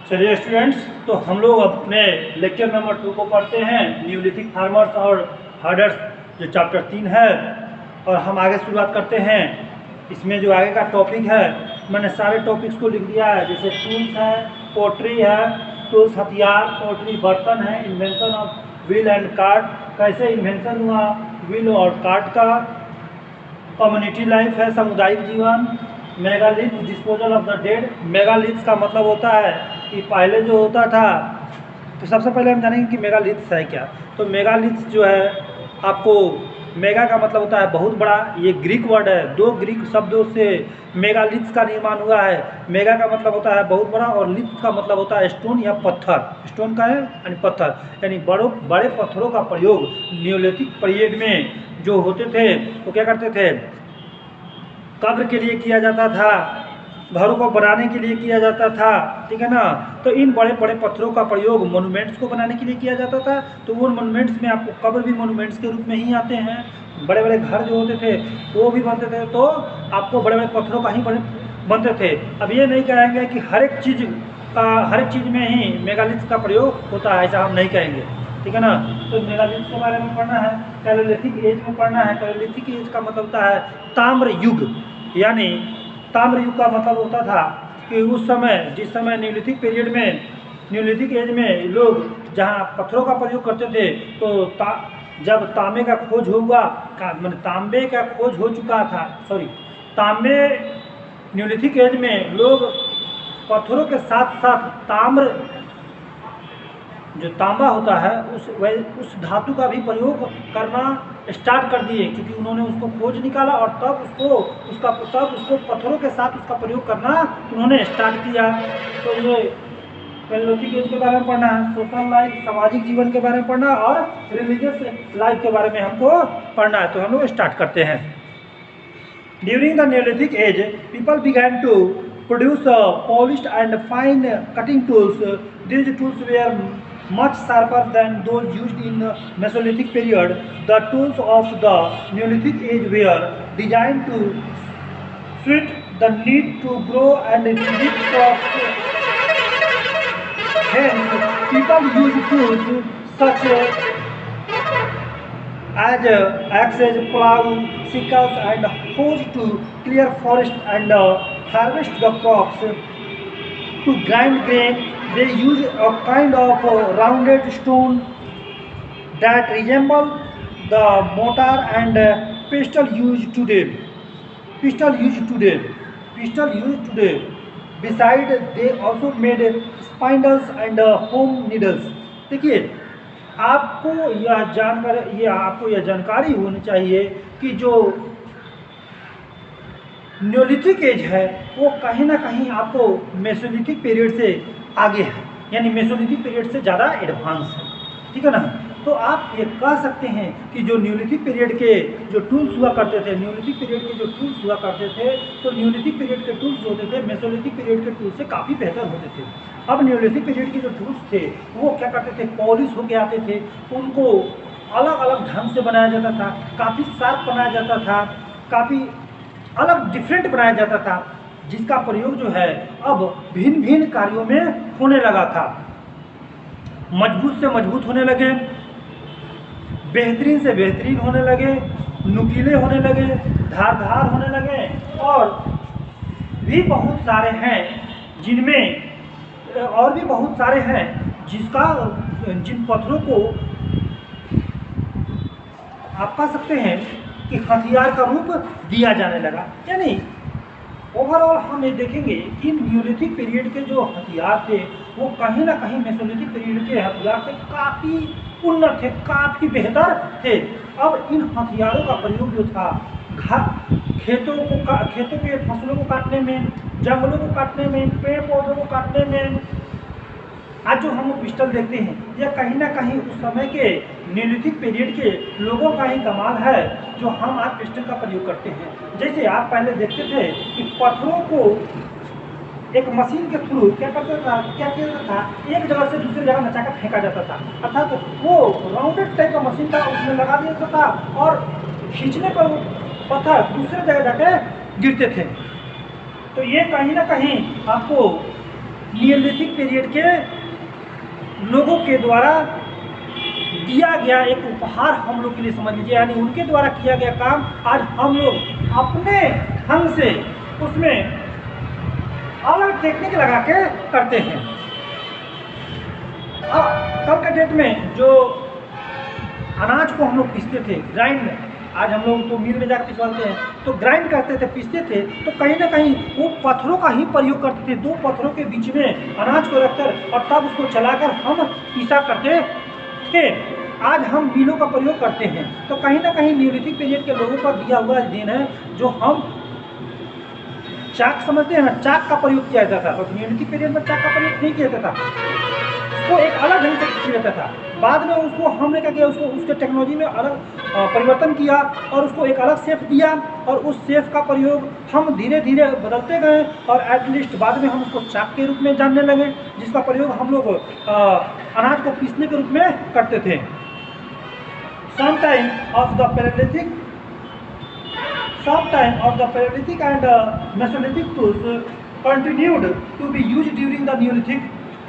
चलिए स्टूडेंट्स, तो हम लोग अपने लेक्चर नंबर 2 को पढ़ते हैं, न्यूलिथिक फार्मर्स और हर्डर्स, जो चैप्टर 3 है। और हम आगे शुरुआत करते हैं। इसमें जो आगे का टॉपिक है, मैंने सारे टॉपिक्स को लिख दिया है, जैसे टूल्स है, पोट्री है, टूल्स हथियार, पोट्री बर्तन है, invention of wheel and cart, कैसे इन्वेंशन हुआ व्हील और कार्ट का, कम्युनिटी लाइफ है, सामुदायिक जीवन, megalith, disposal of the dead. Megalith का मतलब होता है कि पहले जो होता था, तो सबसे पहले हम जानेंगे कि मेगालिथ है क्या। तो मेगालिथ जो है, आपको मेगा का मतलब होता है बहुत बड़ा, ये ग्रीक वर्ड है, दो ग्रीक शब्दों से मेगालिथ का निर्माण हुआ है। मेगा का मतलब होता है बहुत बड़ा और लिथ का मतलब होता है स्टोन या पत्थर। स्टोन का है यानी पत्थर, यानी बड़े पत्थरों का प्रयोग न्यूलिथिक पीरियड में जो होते थे वो क्या करते थे, कब्र के लिए किया जाता था, घरों को बनाने के लिए किया जाता था, ठीक है ना। तो इन बड़े बड़े पत्थरों का प्रयोग मोनूमेंट्स को बनाने के लिए किया जाता था। तो वो मोनूमेंट्स में आपको कब्र भी मोनूमेंट्स के रूप में ही आते हैं। बड़े बड़े घर जो होते थे वो भी बनते थे, तो आपको बड़े बड़े पत्थरों का ही बनते थे। अब ये नहीं कहेंगे कि हर एक चीज़ में ही मेगालिथ का प्रयोग होता है, ऐसा हम नहीं कहेंगे, ठीक है ना। तो मेगालिथ के बारे में पढ़ना है, पैलेलिथिक एज में पढ़ना है। पैलेलिथिक एज का मतलब होता है ताम्र युग, यानी ताम्र युग का मतलब होता था कि उस समय, जिस समय न्यूलिथिक पीरियड में, न्यूलिथिक एज में लोग जहाँ पत्थरों का प्रयोग करते थे, तो जब तांबे का खोज हुआ, मतलब तांबे का खोज हो चुका था, तांबे, न्यूलिथिक एज में लोग पत्थरों के साथ साथ ताम्र, जो तांबा होता है, उस धातु का भी प्रयोग करना स्टार्ट कर दिए, क्योंकि उन्होंने उसको खोज निकाला और तब उसको पत्थरों के साथ उसका प्रयोग करना उन्होंने स्टार्ट किया। तो ये पैलेलिथिक एज के बारे में पढ़ना है, सोशल लाइफ, सामाजिक जीवन के बारे में पढ़ना है, और रिलीजियस लाइफ के बारे में हमको पढ़ना है। तो हम लोग स्टार्ट करते हैं। During the Neolithic age, people began to produce polished and fine cutting tools. These tools were much sharper than those used in the Mesolithic period. The tools of the Neolithic age were designed to suit the need to grow and dig crops. Hence, people used tools such as axes, plow, sickles, and hoes to clear forest and harvest the crops. To grind grain, they use a kind of rounded stone that resemble the mortar and pestle used today. Besides, they also made spindles and home needles. देखिए, आपको यह जानकारी होनी चाहिए कि जो neolithic age है वो कहीं ना कहीं आपको मेसोलिथिक पीरियड से आगे है, यानी मेसोलिथिक पीरियड से ज़्यादा एडवांस है, ठीक है ना। तो आप ये कह सकते हैं कि जो न्यूलिथिक पीरियड के जो टूल्स हुआ करते थे, तो न्यूलिथिक पीरियड के टूल्स जो होते थे मेसोलिथिक पीरियड के टूल्स से काफ़ी बेहतर होते थे। अब न्यूलिथिक पीरियड के जो टूल्स थे वो क्या करते थे, पॉलिश होके आते थे, उनको अलग अलग ढंग से बनाया जाता था, काफ़ी शार्प बनाया जाता था, काफ़ी अलग डिफरेंट बनाया जाता था, जिसका प्रयोग जो है अब भिन्न भिन्न कार्यों में होने लगा था। मजबूत से मजबूत होने लगे, बेहतरीन से बेहतरीन होने लगे, नुकीले होने लगे, धारदार होने लगे, और भी बहुत सारे हैं जिन पत्थरों को आप कह सकते हैं कि हथियार का रूप दिया जाने लगा। यानी ओवरऑल हम ये देखेंगे कि न्यूलिथिक पीरियड के जो हथियार थे वो कहीं ना कहीं मेसोलिथिक पीरियड के हथियार से काफ़ी उन्नत थे, काफ़ी बेहतर थे। अब इन हथियारों का प्रयोग जो था खेतों के फसलों को काटने में, जंगलों को काटने में, पेड़ पौधों को काटने में, आज जो हम पिस्टल देखते हैं यह कहीं ना कहीं उस समय के न्यूलिथिक पीरियड के लोगों का ही कमाल है, जो हम आज पिस्टल का प्रयोग करते हैं। जैसे आप पहले देखते थे कि पत्थरों को एक मशीन के थ्रू क्या किया जाता था, एक जगह से दूसरी जगह नचाकर फेंका जाता था, अर्थात वो राउंडेड टाइप का मशीन था, उसमें लगा दिया जाता था और खींचने पर वो पत्थर दूसरे जगह जाके गिरते थे। तो ये कहीं ना कहीं आपको नियोलिथिक पीरियड के लोगों के द्वारा दिया गया एक उपहार हम लोग के लिए समझ लीजिए, यानी उनके द्वारा किया गया काम आज हम लोग अपने ढंग से उसमें अलग टेक्निक लगा के करते हैं। कल के डेट में जो अनाज को हम लोग पीसते थे ग्राइंड, आज हम लोग तो मिल में जाकर पिसवाते हैं, तो ग्राइंड करते थे, पीसते थे, तो कहीं ना कहीं वो पत्थरों का ही प्रयोग करते थे। 2 पत्थरों के बीच में अनाज को रखकर और तब उसको चलाकर हम पीसा करते थे। आज हम मिलों का प्रयोग करते हैं, तो कहीं ना कहीं नियोलिथिक पीरियड के लोगों पर दिया हुआ देन है, जो हम चाक समझते हैं ना, चाक का प्रयोग किया जाता था। और नियोलिथिक पीरियड में चाक का प्रयोग नहीं किया जाता, उसको एक अलग ढंग से किया जाता था। बाद में उसको हमने क्या किया, उसको उसके टेक्नोलॉजी में अलग परिवर्तन किया और उसको एक अलग शेप दिया, और उस शेप का प्रयोग हम धीरे धीरे बदलते गए, और एटलीस्ट बाद में हम उसको चाक के रूप में जानने लगे, जिसका प्रयोग हम लोग अनाज को पीसने के रूप में करते थे। Some time of the Paleolithic and Mesolithic tools continued to be used during the Neolithic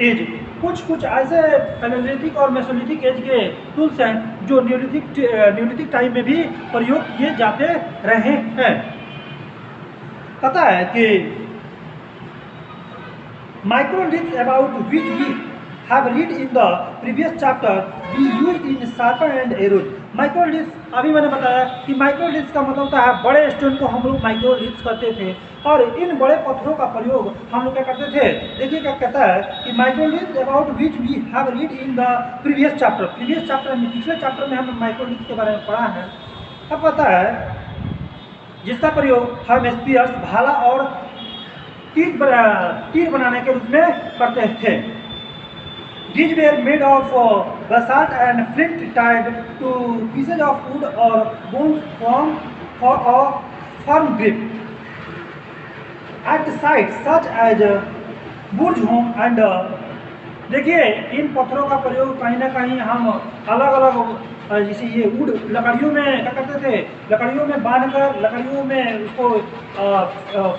age. कुछ ऐसे पैलेलिथिक और मेसोलिथिक एज के टूल्स हैं जो न्यूलिथिक टाइम में भी प्रयोग किए जाते रहे हैं। पता है कि microliths about which we have read in the previous chapter we used in sharper and arrows। Microliths, अभी मैंने बताया कि माइक्रोलिथ्स का मतलब होता है बड़े स्टोन को हम लोग माइक्रोलिथ्स करते थे, और इन बड़े पत्थरों का प्रयोग हम लोग क्या करते थे। देखिए क्या कहता है कि microliths about which we have read in the previous chapter में, पिछले चैप्टर में हमने माइक्रोलिथ्स के बारे में पढ़ा है। अब पता है जिसका प्रयोग हम स्पीयर्स, भाला और तीर बनाने के रूप में करते थे। These were made of basalt and flint tied to pieces of wood or bone for a firm grip. At sites such as Burjhom and देखिए इन पत्थरों का प्रयोग कहीं ना कहीं हम अलग अलग, जैसे ये वुड लकड़ियों में क्या करते थे, लकड़ियों में बांधकर, लकड़ियों में उसको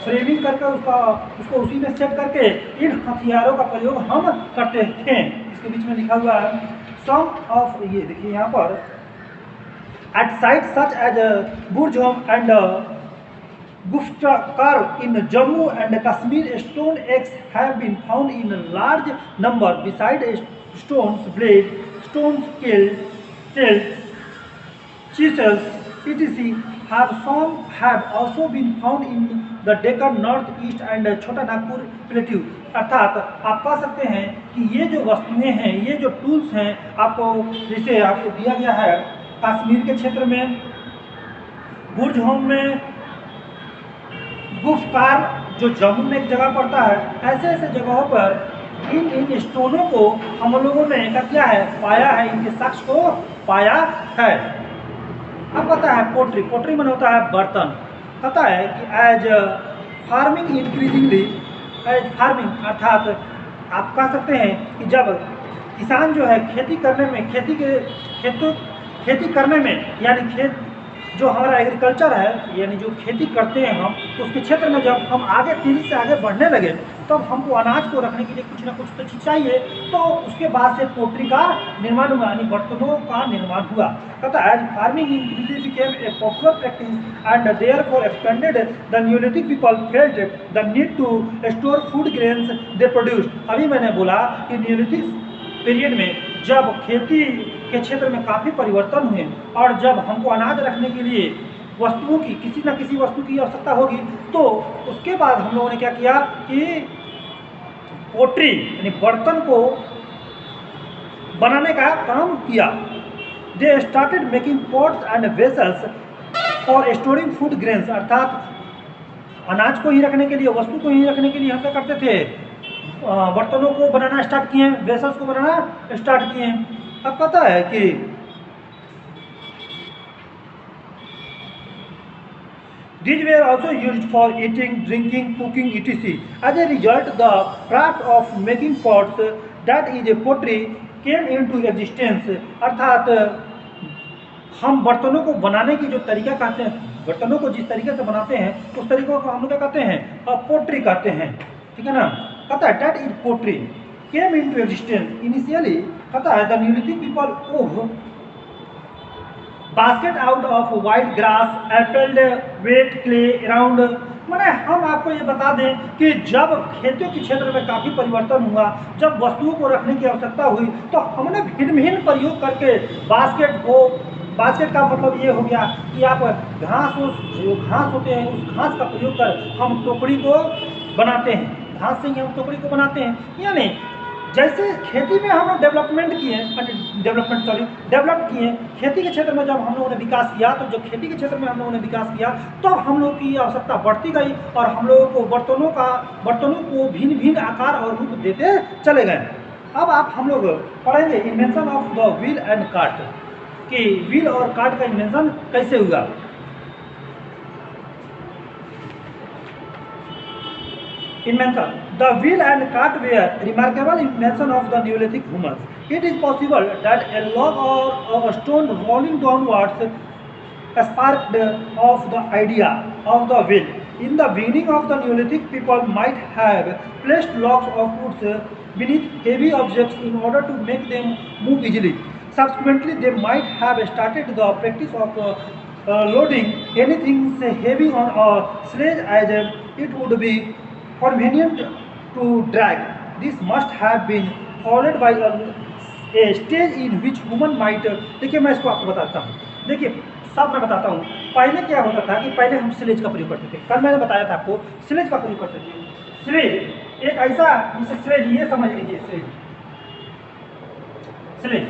फ्रेमिंग करके उसको उसी में सेट करके इन हथियारों का प्रयोग हम करते थे। इसके बीच में लिखा हुआ है सम ऑफ, ये देखिए यहाँ पर, at site such as Burzahom and Gufkral in Jammu and Kashmir stone axes have been found in large number beside stones blade, stone scales, chisels, etc. have also been found in the Deccan, North East and छोटा Nagpur plateau. अर्थात आप कह सकते हैं कि ये जो वस्तुएं हैं, ये जो टूल्स हैं, आपको जैसे आपको दिया गया है कश्मीर के क्षेत्र में, बुर्जहोम में, गुफ्तार जो जम्मू में एक जगह पड़ता है, ऐसे ऐसे जगहों पर इन स्टोनों को हम लोगों ने क्या किया है, पाया है, इनके साक्ष्य को पाया है। अब पता है पोट्री मन होता है बर्तन। पता है कि as farming increasingly, as farming अर्थात आप कह सकते हैं कि जब किसान जो है खेती करने में, खेती करने में, यानी खेत जो हमारा एग्रीकल्चर है, यानी जो खेती करते हैं हम, तो उसके क्षेत्र में जब हम आगे तेजी से आगे बढ़ने लगे, तब हमको अनाज को रखने के लिए कुछ ना कुछ तो चीज़ चाहिए। तो उसके बाद से पोट्री का निर्माण हुआ, यानी बर्तनों का निर्माण हुआ। कहता है as farming increasingly became a popular practice and therefore expanded the Neolithic people felt the need to store food grains they produced. अभी मैंने बोला कि न्यूलिथिक पीरियड में जब खेती के क्षेत्र में काफ़ी परिवर्तन हुए और जब हमको अनाज रखने के लिए वस्तुओं की, किसी न किसी वस्तु की आवश्यकता होगी, तो उसके बाद हम लोगों ने क्या किया कि पोट्री यानी बर्तन को बनाने का काम किया। They started making pots and vessels for storing food grains. अर्थात अनाज को ही रखने के लिए, वस्तु को ही रखने के लिए हम क्या करते थे, बर्तनों को बनाना स्टार्ट किए, वेसल्स को बनाना स्टार्ट किए। अब पता है कि these were also used for eating, drinking, cooking, etc. As a result, the craft of making pots, that is a pottery, came into existence. अर्थात हम बर्तनों को बनाने की जो तरीका कहते हैं, बर्तनों को जिस तरीके से बनाते हैं उस तरीके को हम लोग क्या कहते हैं, पोट्री कहते हैं। ठीक है ना। कहता है that it pottery came into existence initially, कहता है the Neolithic people wove basket out of white grass, apple, wet clay around। मैंने हम आपको ये बता दें कि जब खेतों के क्षेत्र में काफ़ी परिवर्तन हुआ, जब वस्तुओं को रखने की आवश्यकता हुई, तो हमने भिन्न भिन्न प्रयोग करके बास्केट का मतलब ये हो गया कि आप जो घास होते हैं उस घास का प्रयोग कर हम टोकरी को बनाते हैं, घास से ही हम टोकरी को बनाते हैं। यानी जैसे खेती में हम लोग डेवलप किए, खेती के क्षेत्र में जब हम लोगों ने विकास किया, तो जब खेती के क्षेत्र में हम लोगों ने विकास किया तब हम लोग की आवश्यकता बढ़ती गई और हम लोगों को बर्तनों को भिन्न भिन्न आकार और रूप देते चले गए। अब हम लोग पढ़ेंगे invention of the wheel and cart, कि व्हील और कार्ट का इन्वेंशन कैसे हुआ। Invention. The wheel and cart were remarkable invention of the Neolithic humans. It is possible that a log or a stone rolling downwards sparked of the idea of the wheel. In the beginning of the Neolithic, people might have placed logs of wood beneath heavy objects in order to make them move easily. Subsequently, they might have started the practice of loading anything heavy on a sledge as it would be convenient to drag. This must have been followed by a stage in which human might। देखिए मैं इसको आपको बताता हूँ, देखिए सब मैं बताता हूँ। पहले क्या होता था कि पहले हम स्लेज का प्रयोग करते थे, कल मैंने बताया था आपको स्लेज का प्रयोग करते थे। स्लेज एक ऐसा, जिसे स्लेज ये समझ लीजिए, स्लेज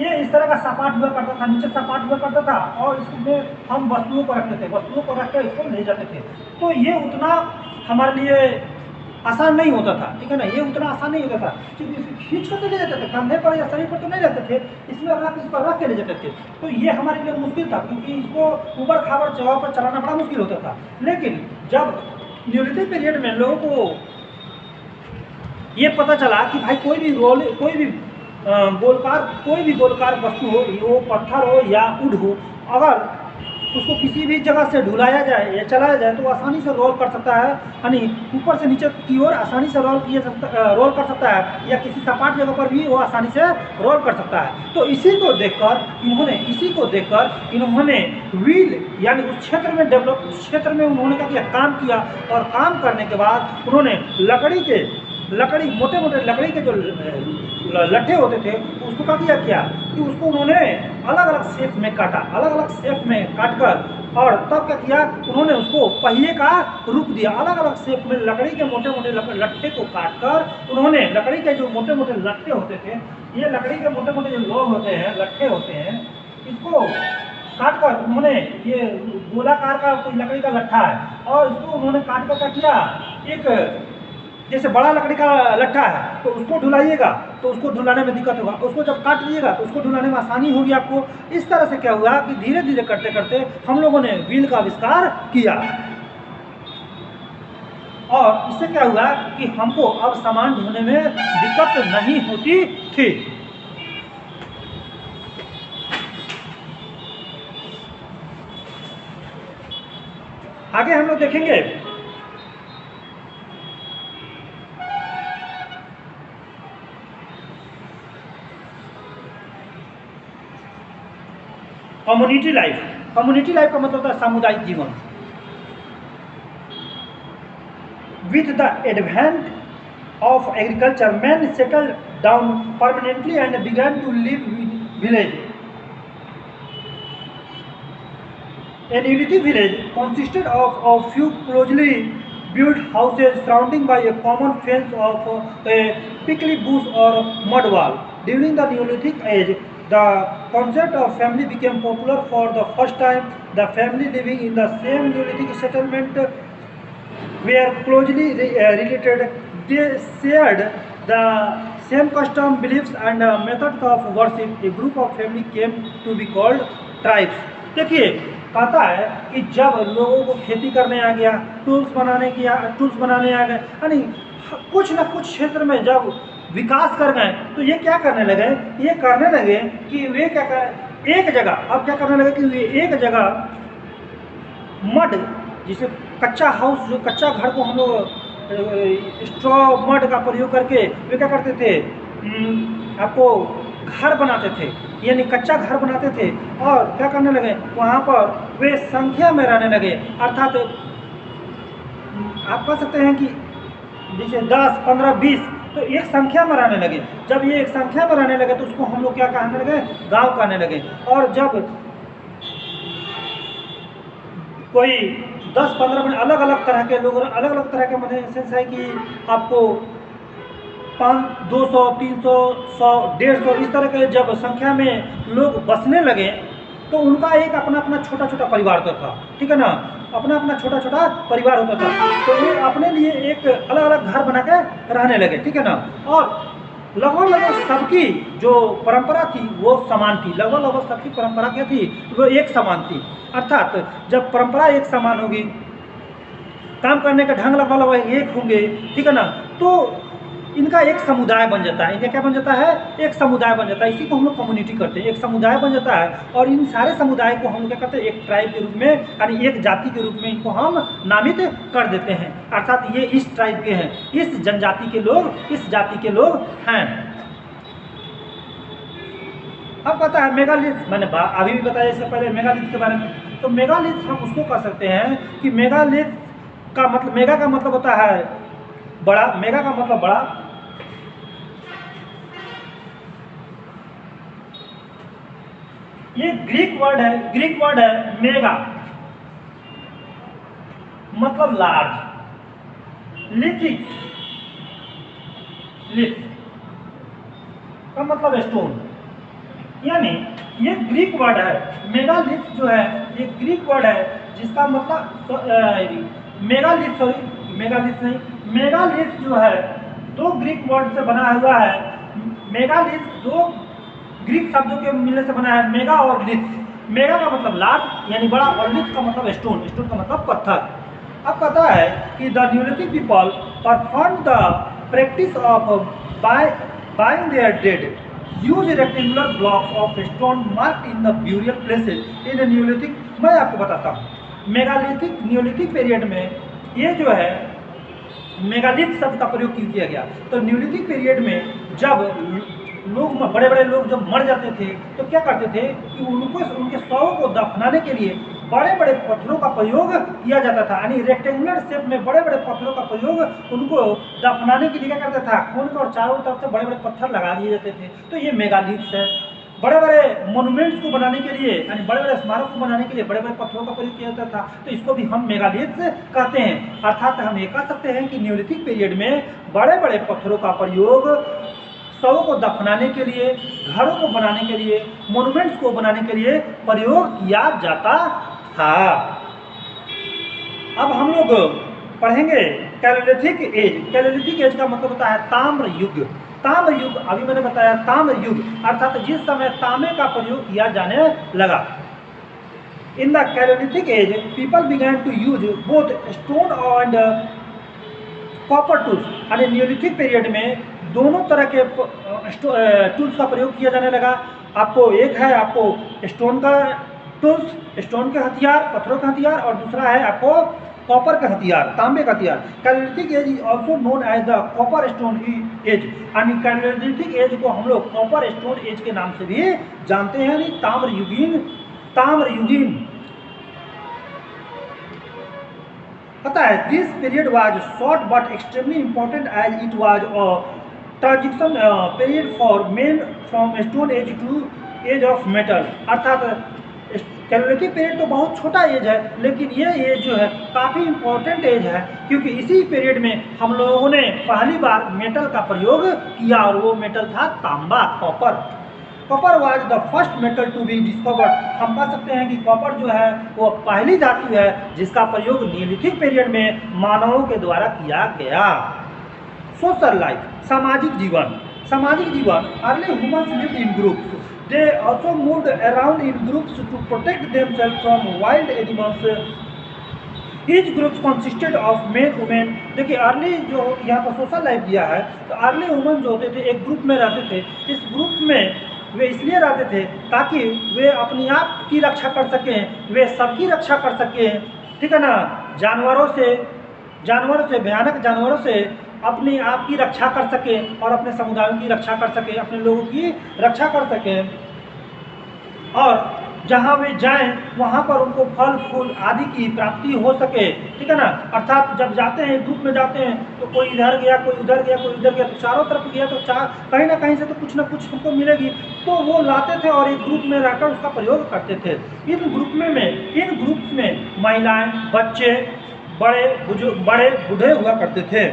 ये इस तरह का सपाट हुआ करता था, नीचे सपाट हुआ करता था और इसमें हम वस्तुओं को रखते थे, वस्तुओं को रख कर इसको ले जाते थे। तो ये उतना हमारे लिए आसान नहीं होता था, ठीक है ना, ये उतना आसान नहीं होता था क्योंकि इसको खींच कर ले जाते थे, कंधे पर या शरीर पर तो नहीं रखते थे, इसमें इस पर रख के ले जाते थे। तो ये हमारे लिए मुश्किल था क्योंकि इसको ऊबड़ खाबड़ जगह पर चलाना बड़ा मुश्किल होता था। लेकिन जब न्यूलिथिक पीरियड में लोगों को ये पता चला कि भाई कोई भी गोलकार वस्तु हो, वो पत्थर हो या उड हो, अगर उसको किसी भी जगह से ढुलाया जाए या चलाया जाए तो आसानी से रोल कर सकता है, यानी ऊपर से नीचे की ओर आसानी से रोल कर सकता है, या किसी सपाट जगह पर भी वो आसानी से रोल कर सकता है। तो इसी को देखकर इन्होंने व्हील यानी उस क्षेत्र में उन्होंने क्या किया, काम किया। और काम करने के बाद उन्होंने मोटे लकड़ी के जो लट्ठे होते थे उसको क्या किया कि उसको उन्होंने अलग अलग शेप में काट कर, और तब क्या किया, उन्होंने उसको पहिए का रूप दिया। अलग अलग शेप में लकड़ी के मोटे लट्ठे को काट कर उन्होंने लकड़ी के जो मोटे लट्ठे होते थे, ये लकड़ी के मोटे जो लोग होते हैं, लट्ठे होते हैं, इसको काट कर उन्होंने, ये गोलाकार का कोई लकड़ी का लट्ठा है और इसको उन्होंने काट कर क्या किया, एक जैसे बड़ा लकड़ी का लट्ठा है तो उसको ढुलाइएगा तो उसको ढुलाने में दिक्कत होगा, उसको जब काट लीजिएगा तो उसको ढुलाने में आसानी होगी आपको। इस तरह से क्या हुआ कि धीरे धीरे करते करते हम लोगों ने व्हील का आविष्कार किया, और इससे क्या हुआ कि हमको अब सामान ढोने में दिक्कत नहीं होती थी। आगे हम लोग देखेंगे कम्युनिटी लाइफ का मतलब था सामुदायिक जीवन। With the advent of agriculture man settled down permanently and began to live in village. A Neolithic village consisted of a few closely built houses surrounding by a common fence of a prickly bush or mud wall. During the Neolithic age, the concept of family became popular for the first time. The family living in the same Neolithic settlement were closely related. They shared the same custom, beliefs, and methods of worship. A group of family came to be called tribes. देखिए कहता है कि जब लोगों को खेती करने आ गया, टूल्स बनाने आ गए, यानी कुछ न कुछ क्षेत्र में जब विकास कर गए तो ये क्या करने लगे कि वे क्या कर एक जगह मड, जिसे कच्चा हाउस, जो कच्चा घर को हम लोग स्ट्रॉ मड का प्रयोग करके वे क्या करते थे, आपको घर बनाते थे, यानी कच्चा घर बनाते थे। और क्या करने लगे, वहाँ पर वे संख्या में रहने लगे, अर्थात आप कह सकते हैं कि जैसे 10, 15, 20, तो एक संख्या में रहने लगे। जब ये एक संख्या में रहने लगे तो उसको हम लोग क्या कहने लगे, गांव कहने लगे। और जब कोई 10-15 में अलग अलग तरह के लोग, अलग अलग तरह के मतलब सेंस है कि आपको 200, 300, 100, 150 इस तरह के जब संख्या में लोग बसने लगे तो उनका एक अपना अपना छोटा छोटा परिवार होता था, ठीक है ना, अपना अपना छोटा छोटा परिवार होता था। तो ये अपने लिए एक अलग अलग घर बना के रहने लगे, ठीक है ना। और लगभग लगभग सबकी जो परंपरा थी वो समान थी, लगभग लगभग सबकी परंपरा क्या थी, वो एक समान थी। अर्थात जब परंपरा एक समान होगी, काम करने का ढंग लगभग लगभग एक होंगे, ठीक है ना, तो इनका एक समुदाय बन जाता है। इनका क्या बन जाता है, एक समुदाय बन जाता है। इसी को हम लोग कम्युनिटी करते हैं, एक समुदाय बन जाता है। और इन सारे समुदाय को हम लोग क्या करते हैं, एक ट्राइब के रूप में, यानी एक जाति के रूप में इनको हम नामित कर देते हैं। अर्थात ये इस ट्राइब के हैं, इस जनजाति के लोग, इस जाति के लोग हैं। अब पता है मेगालिथ, मैंने अभी भी बताया इससे पहले मेगालिथ के बारे में। तो मेगालिथ हम उसको कह सकते हैं कि मेगालिथ का मतलब, मेगा का मतलब होता है बड़ा, मेगा का मतलब बड़ा, ये ग्रीक वर्ड है मेगा मतलब लार्ज, लिथिक, लिथ का मतलब स्टोन, यानी ये ग्रीक वर्ड है। मेगालिथ जो है ये ग्रीक वर्ड है जिसका मतलब मेगालिथ, सॉरी मेगालिथ नहीं, मेगालिथ जो है दो ग्रीक वर्ड से बना हुआ है। मेगालिथ दो ग्रीक शब्दों के मिलने से बना है, मेगा और लिथ। मेगा का मतलब लार्ज यानी बड़ा, और लिथ का मतलब स्टोन, स्टोन का मतलब पत्थर। अब पता है कि the Neolithic people perform the practice of burying their dead, use rectangular blocks of stone marked in the burial places in Neolithic. मैं आपको बताता हूँ, मेगालिथिक न्यूलिथिक पीरियड में ये जो है मेगालिथ शब्द का प्रयोग क्यों किया गया। तो न्यूलिथिक पीरियड में जब लोग, बड़े बड़े लोग जब मर जाते थे तो क्या करते थे कि उनको, उनके शवों को दफनाने के लिए बड़े बड़े पत्थरों का प्रयोग किया जाता था, यानी रेक्टेंगुलर शेप में बड़े बड़े पत्थरों का प्रयोग उनको दफनाने के लिए क्या करता था, खून का, और चारों तरफ से बड़े बड़े पत्थर लगा दिए जाते थे। तो ये मेगालिथ है। बड़े बड़े मोन्यूमेंट्स को बनाने के लिए, यानी बड़े बड़े स्मारक को बनाने के लिए बड़े बड़े पत्थरों का प्रयोग किया जाता था। तो इसको भी हम मेगालिथ कहते हैं। अर्थात हम ये कह सकते हैं कि न्यूलिथिक पीरियड में बड़े बड़े पत्थरों का प्रयोग शवों को दफनाने के लिए, घरों को बनाने के लिए, मोन्यूमेंट्स को बनाने के लिए प्रयोग किया जाता था। अब हम लोग पढ़ेंगे कैलोलिथिक एज। कैलोलिथिक एज का मतलब होता है ताम्र युग। ताम्र युग, अभी मैंने बताया ताम्र युग अर्थात जिस समय तांबे का प्रयोग किया जाने लगा। In the chalcolithic age people began to use both stone and copper tools, यानी न्यूलिथिक पीरियड में दोनों तरह के टूल्स का प्रयोग किया जाने लगा। आपको एक है आपको स्टोन का टूल्स, स्टोन के हथियार, पत्थरों के हथियार, और दूसरा है आपको कॉपर का हथियार, तांबे का हथियार। Chalcolithic age is also known as the copper stone age, यानी कैलोलिथिक एज को हम लोग कॉपर स्टोन एज के नाम से भी जानते हैं, यानी ताम्र युगीन। पता है this period was short but extremely important as it was a transition period for men from stone age to age of metal. अर्थात कैलोलिथिक पीरियड तो बहुत छोटा एज है, लेकिन ये एज जो है काफ़ी इंपॉर्टेंट एज है, क्योंकि इसी पीरियड में हम लोगों ने पहली बार मेटल का प्रयोग किया, और वो मेटल था तांबा, copper. Copper was the first metal to be discovered. हम कह सकते हैं कि कॉपर जो है वो पहली धातु है जिसका प्रयोग न्यूलिथिक पीरियड में मानवों के द्वारा किया गया। सोशल लाइफ, सामाजिक जीवन। सामाजिक जीवन, early humans lived in groups, they also moved around in groups to protect themselves from wild animals. Each groups consisted of men women. देखिए अर्ली जो यहाँ पर सोशल लाइफ दिया है, तो अर्ली ह्यूमन जो होते थे एक ग्रुप में रहते थे। इस ग्रुप में वे इसलिए रहते थे ताकि वे अपने आप की रक्षा कर सकें, वे सबकी रक्षा कर सकें, ठीक है ना, जानवरों से, जानवरों से, भयानक जानवरों से अपने आप की रक्षा कर सके और अपने समुदायों की रक्षा कर सके, अपने लोगों की रक्षा कर सके। और जहाँ वे जाएं वहाँ पर उनको फल फूल आदि की प्राप्ति हो सके, ठीक है ना। अर्थात जब जाते हैं, ग्रुप में जाते हैं, तो कोई इधर गया, कोई उधर गया, कोई इधर गया, तो चारों तरफ गया तो कहीं ना कहीं से तो कुछ ना कुछ हमको मिलेगी। तो वो लाते थे और एक ग्रुप में रहकर उसका प्रयोग करते थे। इन ग्रुप में महिलाएं, बच्चे, बड़े बूढ़े हुआ करते थे।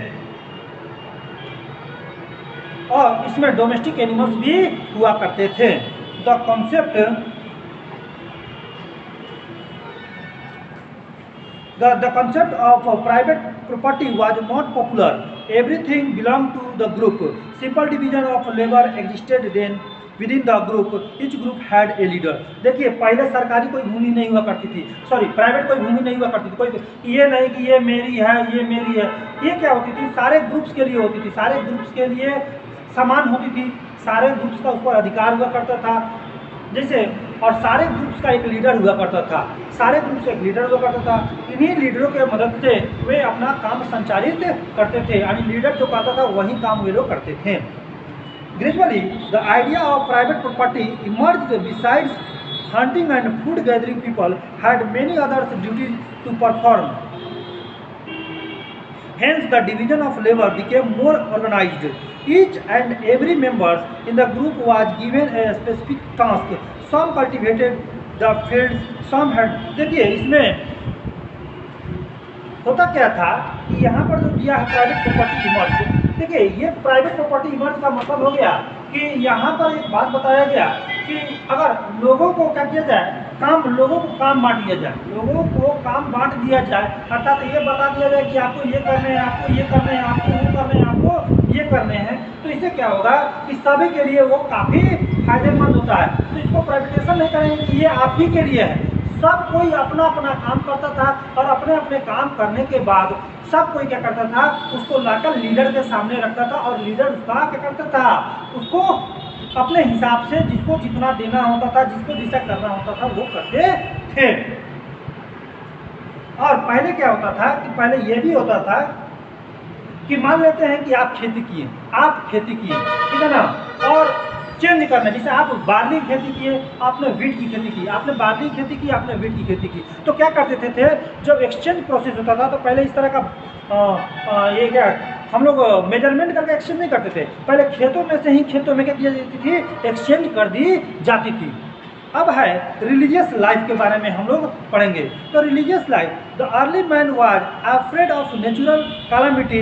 और इसमें डोमेस्टिक एनिमल्स भी हुआ करते थे। The concept The concept of private property was not popular. Everything belonged to the group. Simple division of labor existed then within the group. Each group had a leader. देखिए, पहले सरकारी कोई भूमि नहीं हुआ करती थी, सॉरी प्राइवेट कोई भूमि नहीं हुआ करती थी। कोई ये नहीं कि ये मेरी है, ये मेरी है। ये क्या होती थी? सारे ग्रुप्स के लिए होती थी, सारे ग्रुप्स के लिए समान होती थी, सारे ग्रुप्स का उस पर अधिकार हुआ करता था। जैसे, और सारे ग्रुप्स का एक लीडर हुआ करता था, सारे ग्रुप्स एक लीडर हुआ करता था। इन्हीं लीडरों के मदद से वे अपना काम संचालित करते थे, यानी लीडर जो कहता था वही काम वे लोग करते थे। Gradually the idea of private property emerged. Besides hunting and food gathering, people had many others duties to perform. Hence, the division of labor became more organized. Each and every member in the group was given a specific task. Some cultivated the fields, some had। देखिए, इसमें होता क्या था कि यहाँ पर जो दिया है प्राइवेट प्रॉपर्टी इमर्ज। देखिए, ये प्राइवेट प्रॉपर्टी इमर्ज का मतलब हो गया कि यहाँ पर एक बात बताया गया कि अगर लोगों को क्या किया जाए, लोगों को काम बांट दिया जाए, लोगों को काम बांट दिया जाए। अर्थात ये बता दिया जाए कि आपको ये करने हैं, आपको ये करने हैं, आपको वो करने हैं, आपको ये करने हैं। तो इससे क्या होगा कि सभी के लिए वो काफ़ी फायदेमंद होता है। तो इसको प्राइवेटाइजेशन नहीं करेंगे कि ये आप ही के लिए है। सब कोई अपना अपना काम करता था और अपने अपने काम करने के बाद सब कोई क्या करता था, उसको लाकर लीडर के सामने रखता था और लीडर उसका क्या करता था, उसको अपने हिसाब से जिसको जितना देना होता था, जिसको जैसा करना होता था वो करते थे। और पहले क्या होता था कि पहले ये भी होता था कि मान लेते हैं कि आप खेती किए, ठीक है ना, और चेंज करना, जैसे आप बार्ली की खेती किए, आपने वीट की खेती की, आपने बार्ली की खेती की, आपने वीट की खेती की, तो क्या करते थे जब एक्सचेंज प्रोसेस होता था तो पहले इस तरह का ये क्या हम लोग मेजरमेंट करके एक्सचेंज नहीं करते थे। पहले खेतों में से ही खेतों में क्या की जाती थी, एक्सचेंज कर दी जाती थी। अब है रिलीजियस लाइफ के बारे में हम लोग पढ़ेंगे। तो religious life, the early man was afraid of natural calamity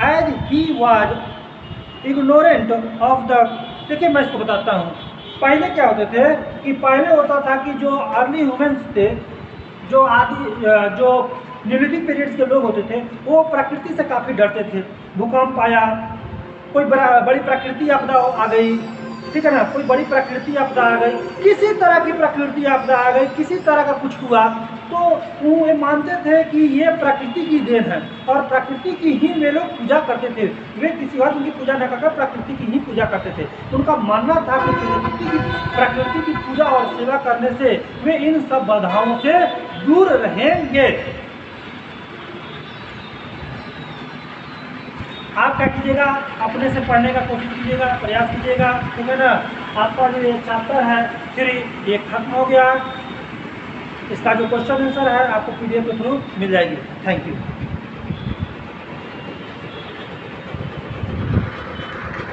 as he was ignorant of the. देखिए, मैं इसको बताता हूँ। पहले क्या होते थे कि पहले होता था कि जो अर्ली ह्यूमन्स थे, जो न्यूलिथिक पीरियड्स के लोग होते थे, वो प्रकृति से काफ़ी डरते थे। भूकंप आया, कोई बड़ी प्रकृति आपदा आ गई, ठीक है ना, कोई बड़ी प्रकृति आपदा आ गई, किसी तरह की प्रकृति आपदा आ गई, किसी तरह का कुछ हुआ, तो वो ये मानते थे कि ये प्रकृति की देन है और प्रकृति की ही वे लोग पूजा करते थे। वे किसी और उनकी पूजा न करके प्रकृति की ही पूजा करते थे। उनका मानना था कि प्रकृति की पूजा और सेवा करने से वे इन सब बाधाओं से दूर रहेंगे। आप क्या कीजिएगा, अपने से पढ़ने का कोशिश कीजिएगा, प्रयास कीजिएगा, ठीक है ना। आपका जो ये चैप्टर है 3 ये खत्म हो गया। इसका जो क्वेश्चन आंसर है आपको PDF के थ्रू मिल जाएगी। Thank you.